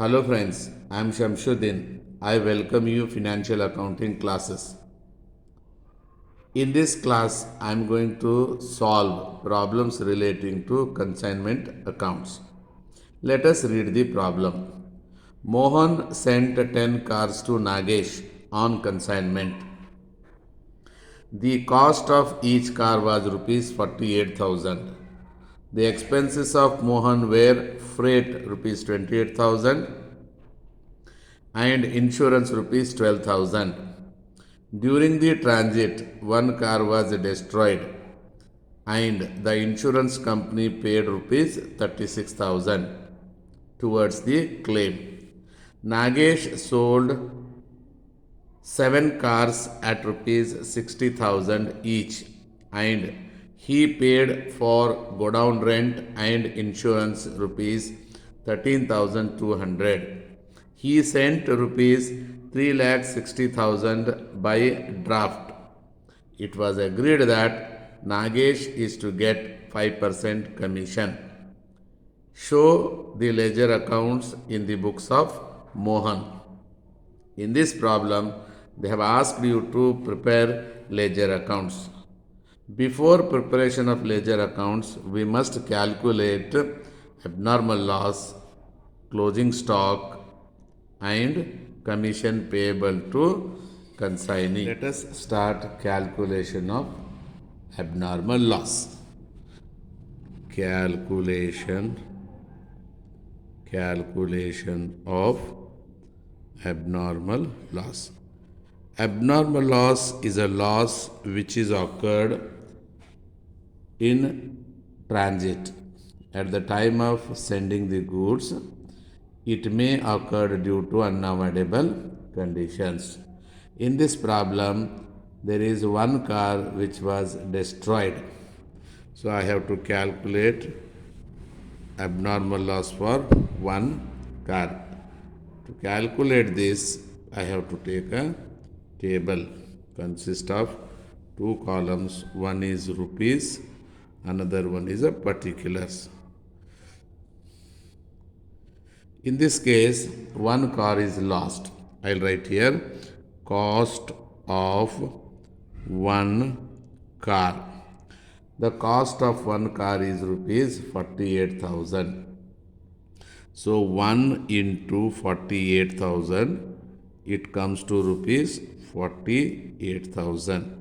Hello friends, I am Shamshuddin. I welcome you financial accounting classes. In this class, I am going to solve problems relating to consignment accounts. Let us read the problem. Mohan sent 10 cars to Nagesh on consignment. The cost of each car was rupees 48,000. The expenses of Mohan were freight rupees 28,000 and insurance rupees 12,000. During the transit, one car was destroyed and the insurance company paid rupees 36,000 towards the claim. Nagesh sold 7 cars at rupees 60,000 each and he paid for godown rent and insurance rupees 13,200. He sent rupees 3,60,000 by draft. It was agreed that Nagesh is to get 5% commission. Show the ledger accounts in the books of Mohan. In this problem, they have asked you to prepare ledger accounts. Before preparation of ledger accounts, we must calculate abnormal loss, closing stock, and commission payable to consignee. Let us start calculation of abnormal loss. Calculation of abnormal loss. Abnormal loss is a loss which is occurred in transit. At the time of sending the goods, it may occur due to unavoidable conditions. In this problem, there is one car which was destroyed. So I have to calculate abnormal loss for one car. To calculate this, I have to take a table consists of two columns. One is rupees, another one is a particulars. In this case, one car is lost. I'll write here cost of one car. The cost of one car is rupees 48,000. So 1 into 48,000, it comes to rupees 48,000.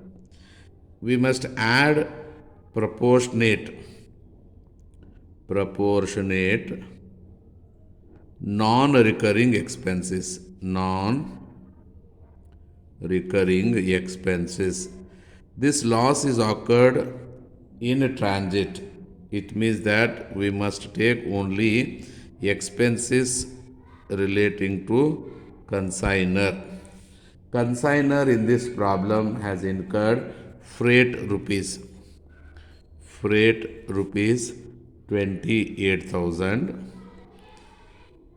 We must add proportionate non-recurring expenses. This loss is occurred in transit. It means that we must take only expenses relating to consignor. Consignor in this problem has incurred freight rupees 28,000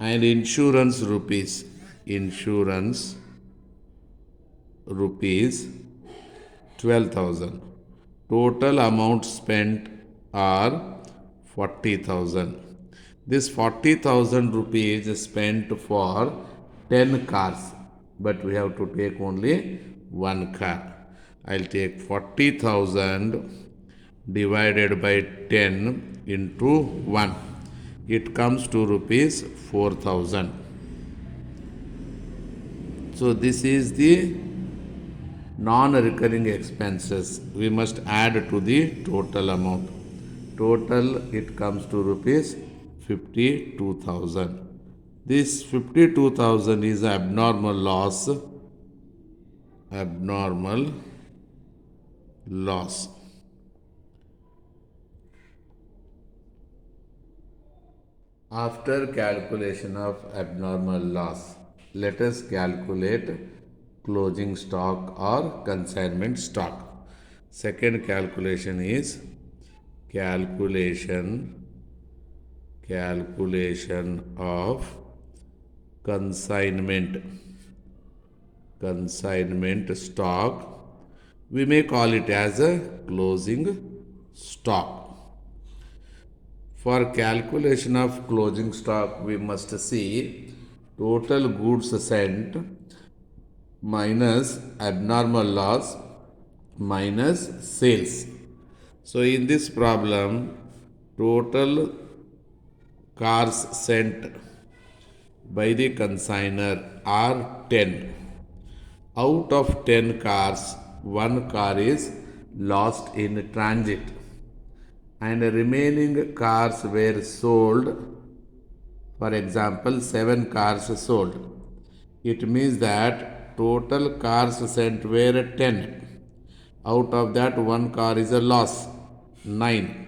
and insurance rupees 12,000. Total amount spent are 40,000. This 40,000 rupees is spent for 10 cars, but we have to take only one car. I'll take 40,000 divided by 10 into 1. It comes to rupees 4,000. So this is the non-recurring expenses. We must add to the total amount. Total it comes to rupees 52,000. This 52,000 is abnormal loss. After calculation of abnormal loss, let us calculate closing stock or consignment stock. Second calculation is calculation of consignment stock. We may call it as a closing stock. For calculation of closing stock, we must see total goods sent minus abnormal loss minus sales. So in this problem, total cars sent by the consignor are 10. Out of 10 cars, one car is lost in transit and remaining cars were sold. For example, 7 cars sold. It means that total cars sent were 10. Out of that, one car is a loss, 9.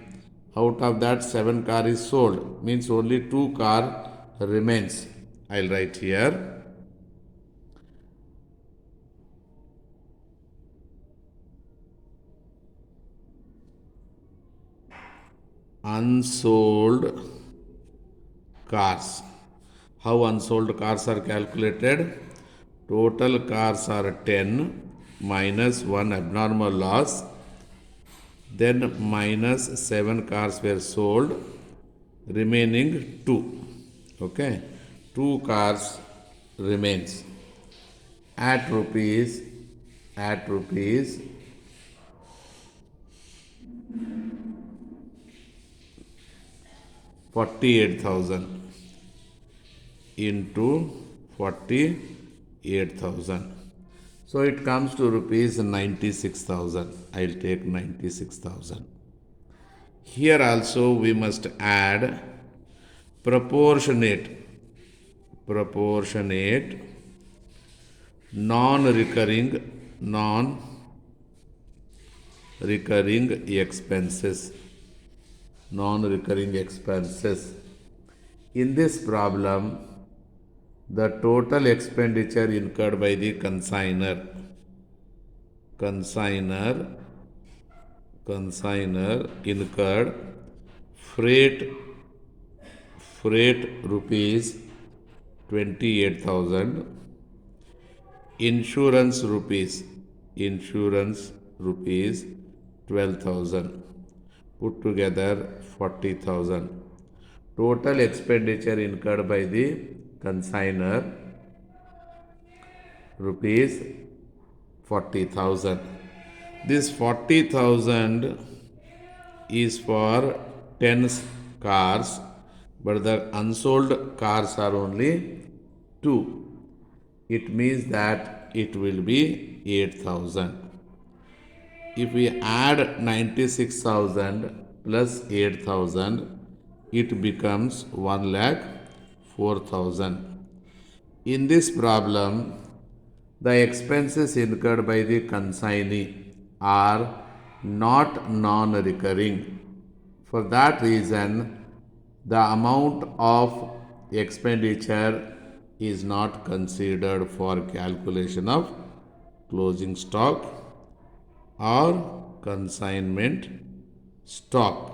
Out of that, 7 car is sold, means only 2 car remains. I'll write here. Unsold cars. How unsold cars are calculated? Total cars are 10 minus 1 abnormal loss, then minus 7 cars were sold, remaining 2. Okay, 2 cars remains. At rupees 48,000 into 48,000. So it comes to rupees 96,000. I'll take 96,000. Here also we must add proportionate non-recurring expenses. In this problem, the total expenditure incurred by the consignor incurred freight rupees 28,000, insurance rupees 12,000, put together 40,000. Total expenditure incurred by the consignor rupees 40,000. This 40,000 is for 10 cars, but the unsold cars are only 2. It means that it will be 8,000. If we add 96,000 plus 8,000, it becomes 1,04,000. In this problem, the expenses incurred by the consignee are not non-recurring. For that reason, the amount of expenditure is not considered for calculation of closing stock or consignment stock.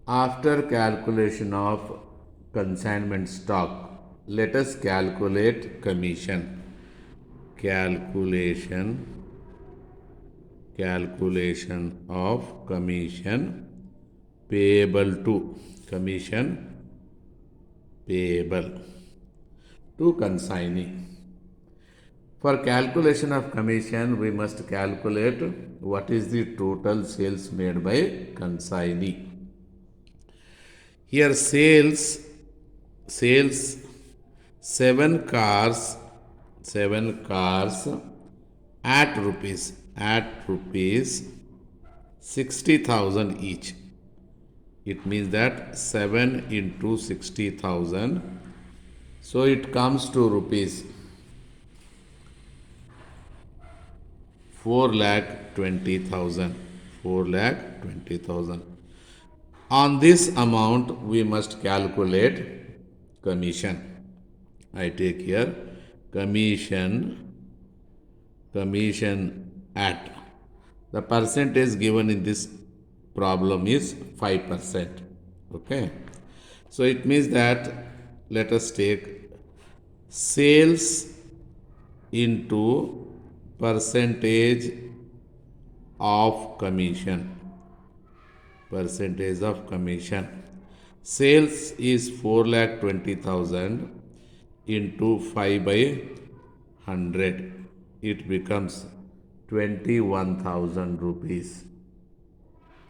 After calculation of consignment stock, let us calculate commission. Calculation of commission payable to consignee. For calculation of commission, we must calculate what is the total sales made by consignee. Here sales 7 cars at rupees 60,000 each. It means that 7 into 60,000. So it comes to rupees 4,20,000. On this amount, we must calculate commission. I take here commission at. The percentage given in this problem is 5%. Okay. So it means that let us take sales into percentage of commission. Sales is 4,20,000. into 5 by 100. It becomes 21,000 rupees.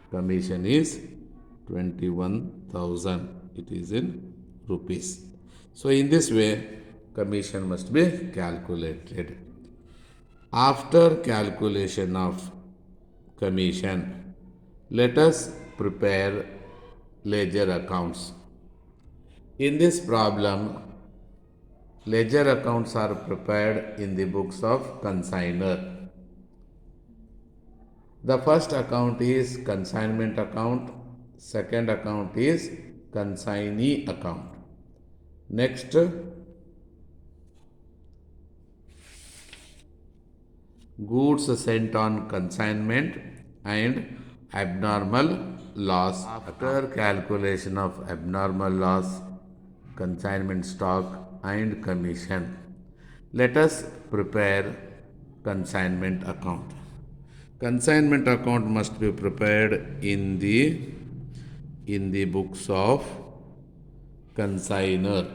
Commission is 21,000. It is in rupees. So in this way, commission must be calculated. After calculation of commission, let us prepare ledger accounts. In this problem, ledger accounts are prepared in the books of consignor. The first account is consignment account, second account is consignee account. Next, goods sent on consignment and abnormal loss. After calculation of abnormal loss, consignment stock and commission, let us prepare consignment account. Consignment account must be prepared in the books of consignor.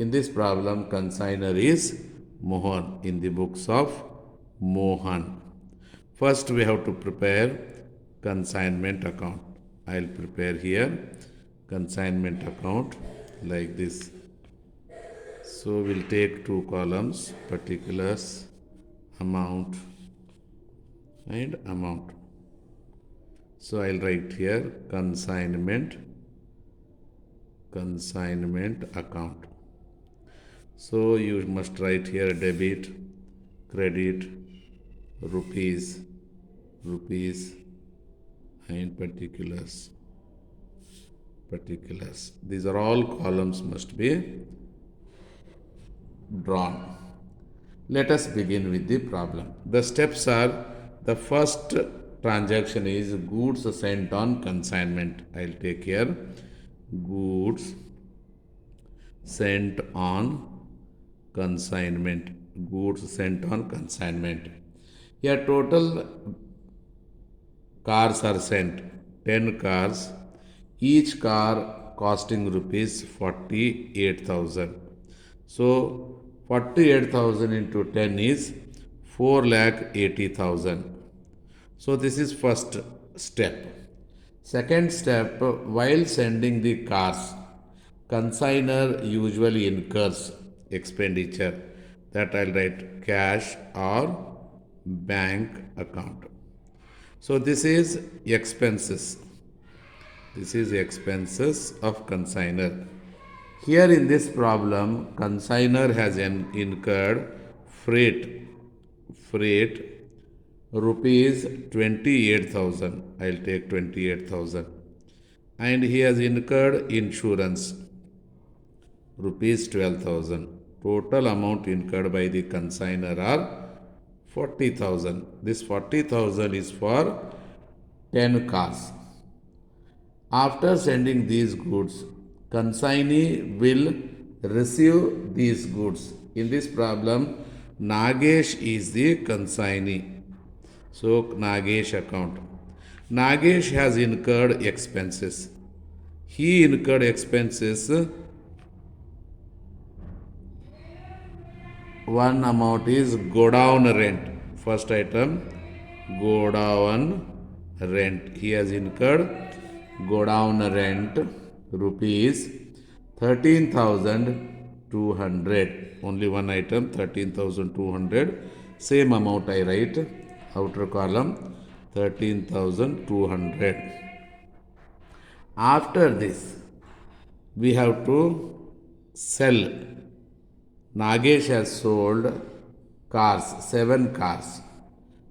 In this problem, consignor is Mohan, in the books of Mohan. First, we have to prepare consignment account. I'll prepare here consignment account like this. So we'll take two columns, particulars, amount and amount. So I'll write here consignment account. So you must write here debit, credit, rupees and particulars. These are all columns must be drawn. Let us begin with the problem. The steps are, the first transaction is goods sent on consignment. I'll take here goods sent on consignment. Goods sent on consignment. Here total cars are sent, 10 cars, each car costing rupees 48,000. So 48,000 into 10 is 4,80,000. So this is first step. Second step, while sending the cars, consignor usually incurs expenditure. That I'll write cash or bank account. So this is expenses. This is expenses of consignor. Here in this problem, consignor has incurred freight rupees 28,000. I'll take 28,000. And he has incurred insurance rupees 12,000. Total amount incurred by the consignor are 40,000. This 40,000 is for 10 cars. After sending these goods, consignee will receive these goods. In this problem, Nagesh is the consignee. So Nagesh account. Nagesh has incurred expenses. He incurred expenses. One amount is godown rent. First item, godown rent. He has incurred godown rent rupees 13,200. Only one item, 13,200. Same amount I write, outer column, 13,200. After this, we have to sell. Nagesh has sold cars, 7 cars.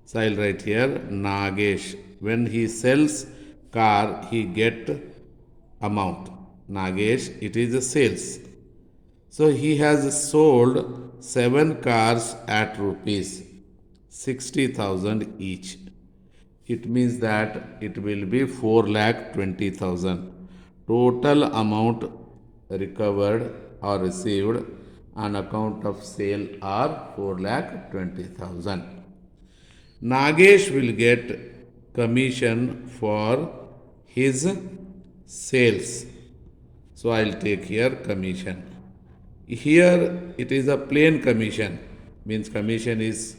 So I'll write here Nagesh. When he sells car, he get amount. Nagesh, it is a sales. So he has sold 7 cars at rupees 60,000 each. It means that it will be 4,20,000. Total amount recovered or received on account of sale are 4,20,000. Nagesh will get commission for his sales. So I'll take here commission. Here it is a plain commission, means commission is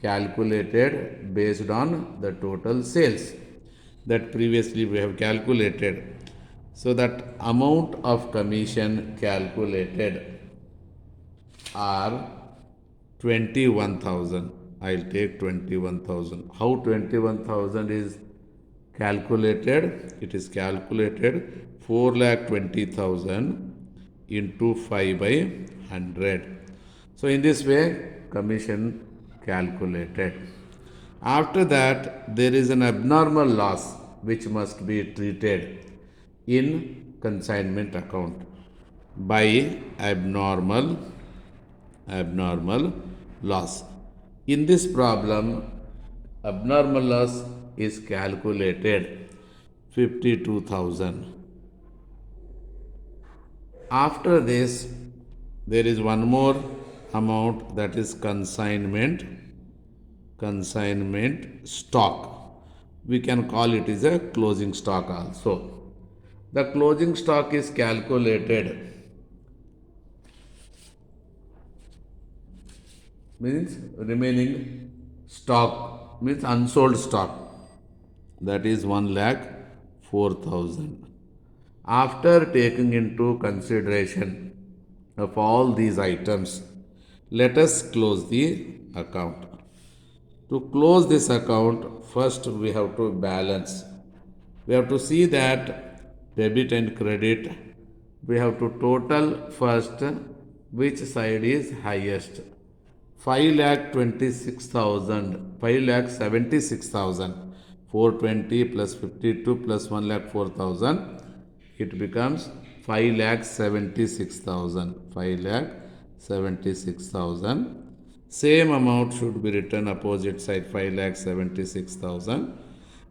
calculated based on the total sales that previously we have calculated. So that amount of commission calculated are 21,000. I'll take 21,000. How 21,000 is calculated? It is calculated 4,20,000 into 5 by 100. So in this way, commission calculated. After that, there is an abnormal loss which must be treated in consignment account by abnormal loss. In this problem, abnormal loss is calculated 52,000. After this, there is one more amount, that is consignment stock. We can call it as a closing stock also. The closing stock is calculated, means remaining stock, means unsold stock, that is 1,04,000. After taking into consideration of all these items, let us close the account. To close this account, first we have to balance. We have to see that debit and credit, we have to total first which side is highest. 5,26,000, 5,76,000, 420 plus 52 plus 1,04,000, it becomes 5,76,000, 5,76,000. Same amount should be written opposite side, 5,76,000.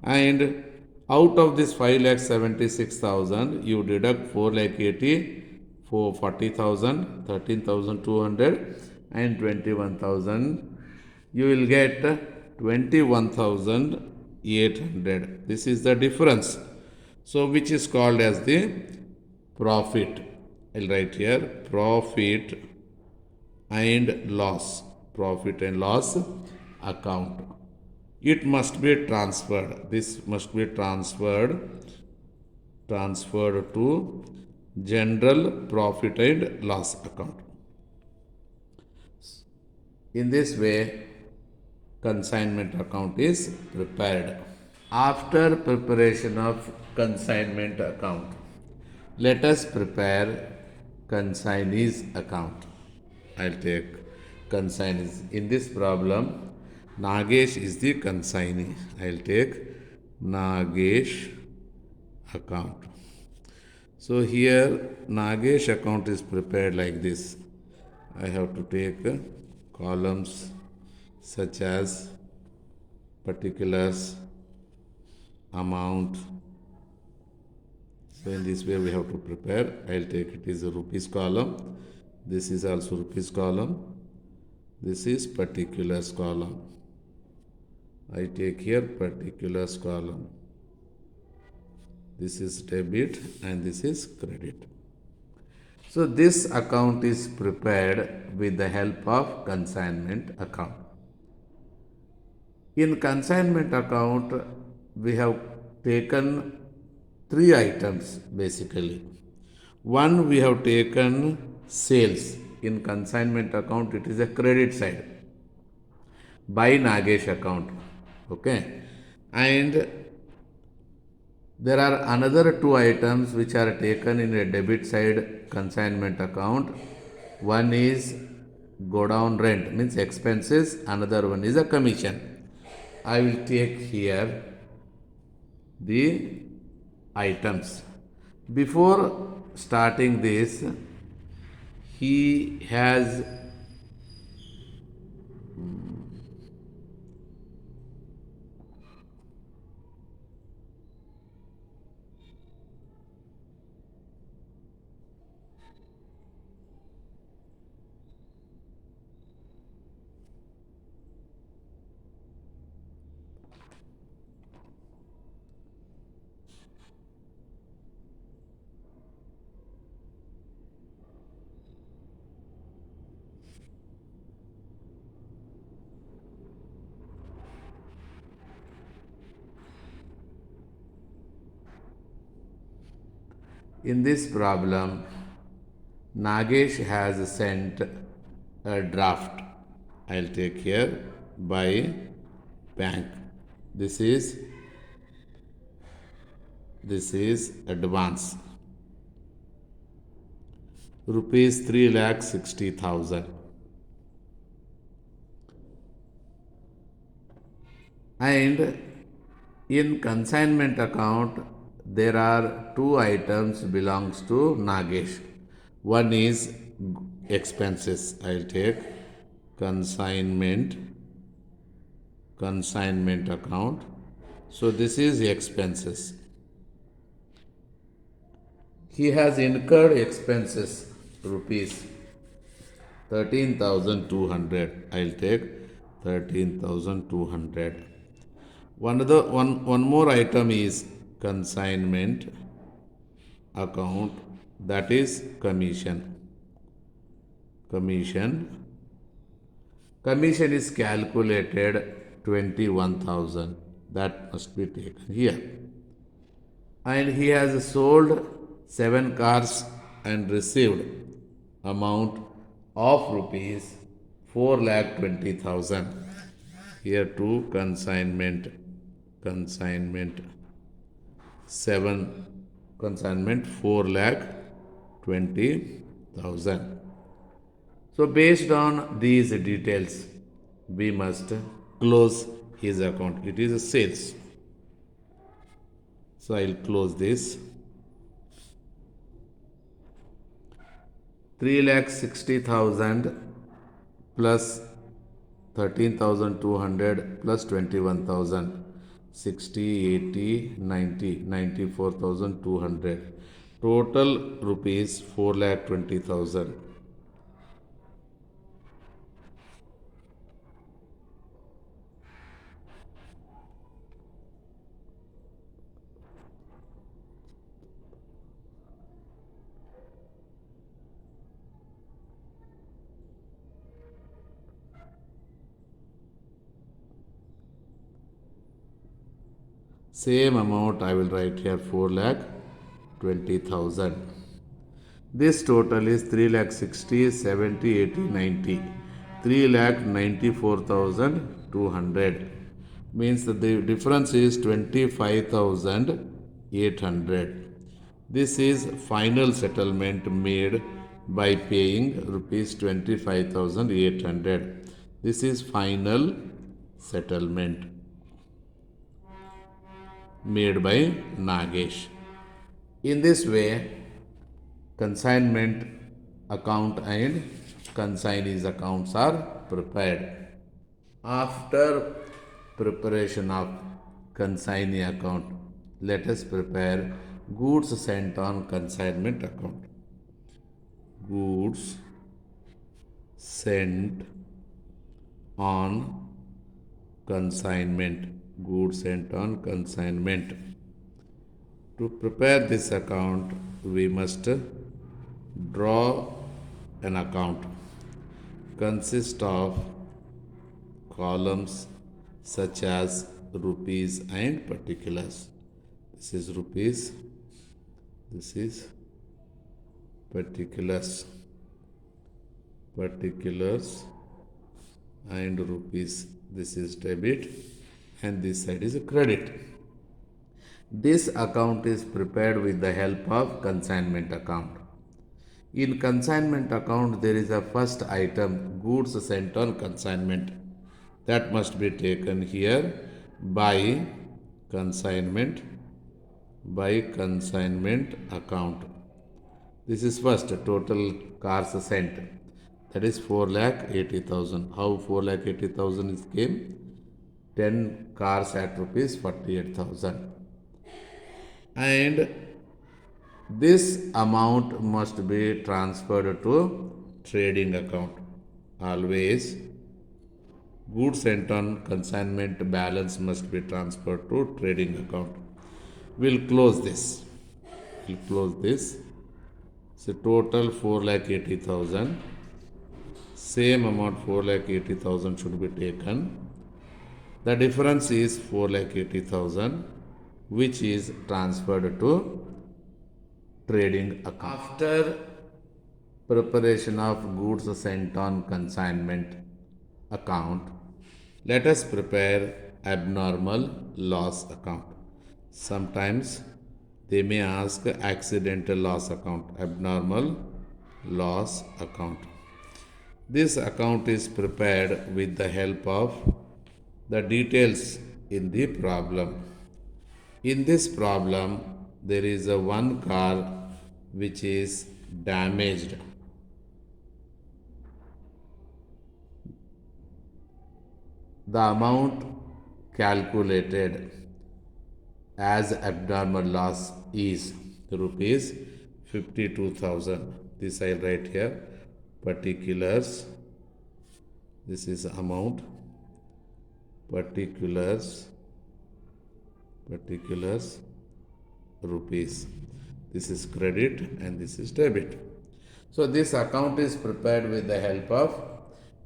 And out of this 5,76,000, you deduct 4,80,000, for 40,000, 13,200 and 21,000. You will get 21,800. This is the difference. So which is called as the profit. I'll write here profit and loss. Profit and loss account. It must be transferred. This must be transferred to general profit and loss account. In this way, consignment account is prepared. After preparation of consignment account, let us prepare consignee's account. I'll take consignees. In this problem, Nagesh is the consignee. I'll take Nagesh account. So here Nagesh account is prepared like this. I have to take columns such as particulars, amount. So in this way we have to prepare. I'll take it is a rupees column. This is also rupees column. This is particulars column. I take here particulars column. This is debit and this is credit. So this account is prepared with the help of consignment account. In consignment account, we have taken three items basically. One, we have taken sales. In consignment account, it is a credit side by Nagesh account. Okay. And there are another two items which are taken in a debit side consignment account. One is go down rent, means expenses. Another one is a commission. I will take here the items. Before starting this, he has In this problem, Nagesh has sent a draft. I'll take here by bank. This is advance. Rupees 3,60,000. And in consignment account, there are two items belongs to Nagesh. One is expenses. I'll take consignment account. So this is expenses. He has incurred expenses rupees 13,200. I'll take 13,200. One more item is consignment account, that is commission. Commission is calculated 21,000. That must be taken here. And he has sold 7 cars and received amount of rupees 4,20,000. Here too consignment 7, consignment 4,20,000. So based on these details, we must close his account. It is a sales. So I'll close this. 3,60,000 plus 13,200 plus 21,000. 60, 80, 90, 94,200. Total rupees 4,20,000. Same amount I will write here 4,20,000. This total is 3,60,000, 70, 80, 90. 3,94,200 means that the difference is 25,800. This is final settlement made by paying rupees 25,800. This is final settlement made by Nagesh. In this way, consignment account and consignees accounts are prepared. After preparation of consignee account, let us prepare goods sent on consignment account. Goods sent on consignment. Goods sent on consignment. To prepare this account, we must draw an account. Consists of columns such as rupees and particulars. This is rupees. This is particulars. Particulars and rupees. This is debit and this side is a credit. This account is prepared with the help of consignment account. In consignment account, there is a first item, goods sent on consignment. That must be taken here by consignment account. This is first total cars sent. That is 4,80,000. How 4,80,000 is came? 10 cars at rupees 48,000. And this amount must be transferred to trading account. Always goods sent on consignment balance must be transferred to trading account. We'll close this. So total 4,80,000. Same amount 4,80,000 should be taken. The difference is 4,80,000, which is transferred to trading account. After preparation of goods sent on consignment account, let us prepare abnormal loss account. Sometimes they may ask accidental loss account, abnormal loss account. This account is prepared with the help of the details in the problem. In this problem, there is a one car which is damaged. The amount calculated as abnormal loss is rupees 52,000. This I write here. Particulars. This is amount. Particulars rupees. This is credit and this is debit. So this account is prepared with the help of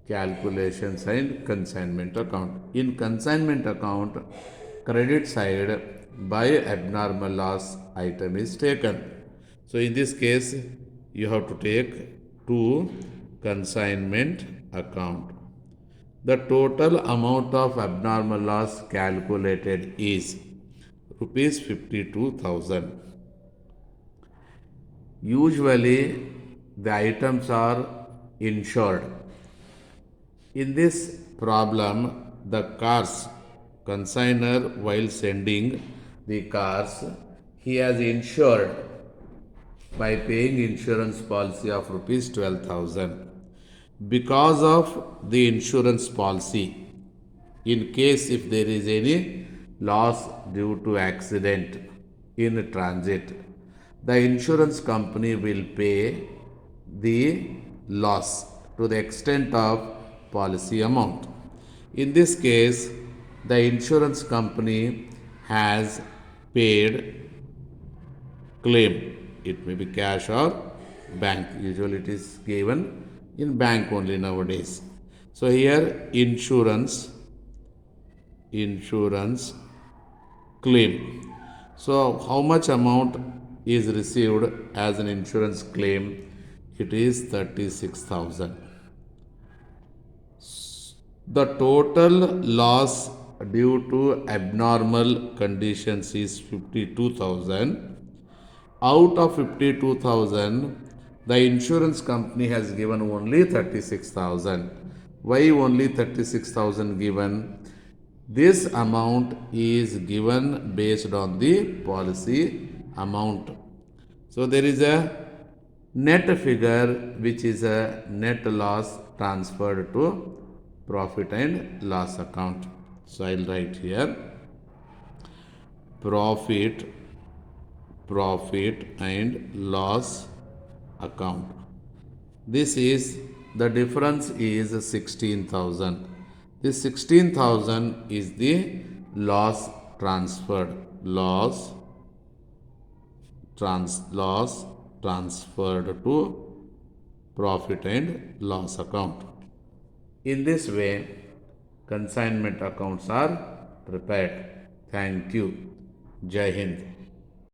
calculations and consignment account. In consignment account, credit side by abnormal loss item is taken. So in this case, you have to take to consignment account. The total amount of abnormal loss calculated is rupees 52,000. Usually, the items are insured. In this problem, the cars, consignor while sending the cars, he has insured by paying insurance policy of rupees 12,000. Because of the insurance policy, in case if there is any loss due to accident in transit, the insurance company will pay the loss to the extent of policy amount. In this case, the insurance company has paid claim. It may be cash or bank. Usually it is given in bank only nowadays. So here insurance claim. So how much amount is received as an insurance claim? It is 36,000. The total loss due to abnormal conditions is 52,000. Out of 52,000, the insurance company has given only 36,000. Why only 36,000 given? This amount is given based on the policy amount. So there is a net figure which is a net loss transferred to profit and loss account. So I'll write here profit and loss account. This is the difference is 16,000. This 16,000 is the loss transferred. Loss transferred to profit and loss account. In this way, consignment accounts are prepared. Thank you. Jai Hind.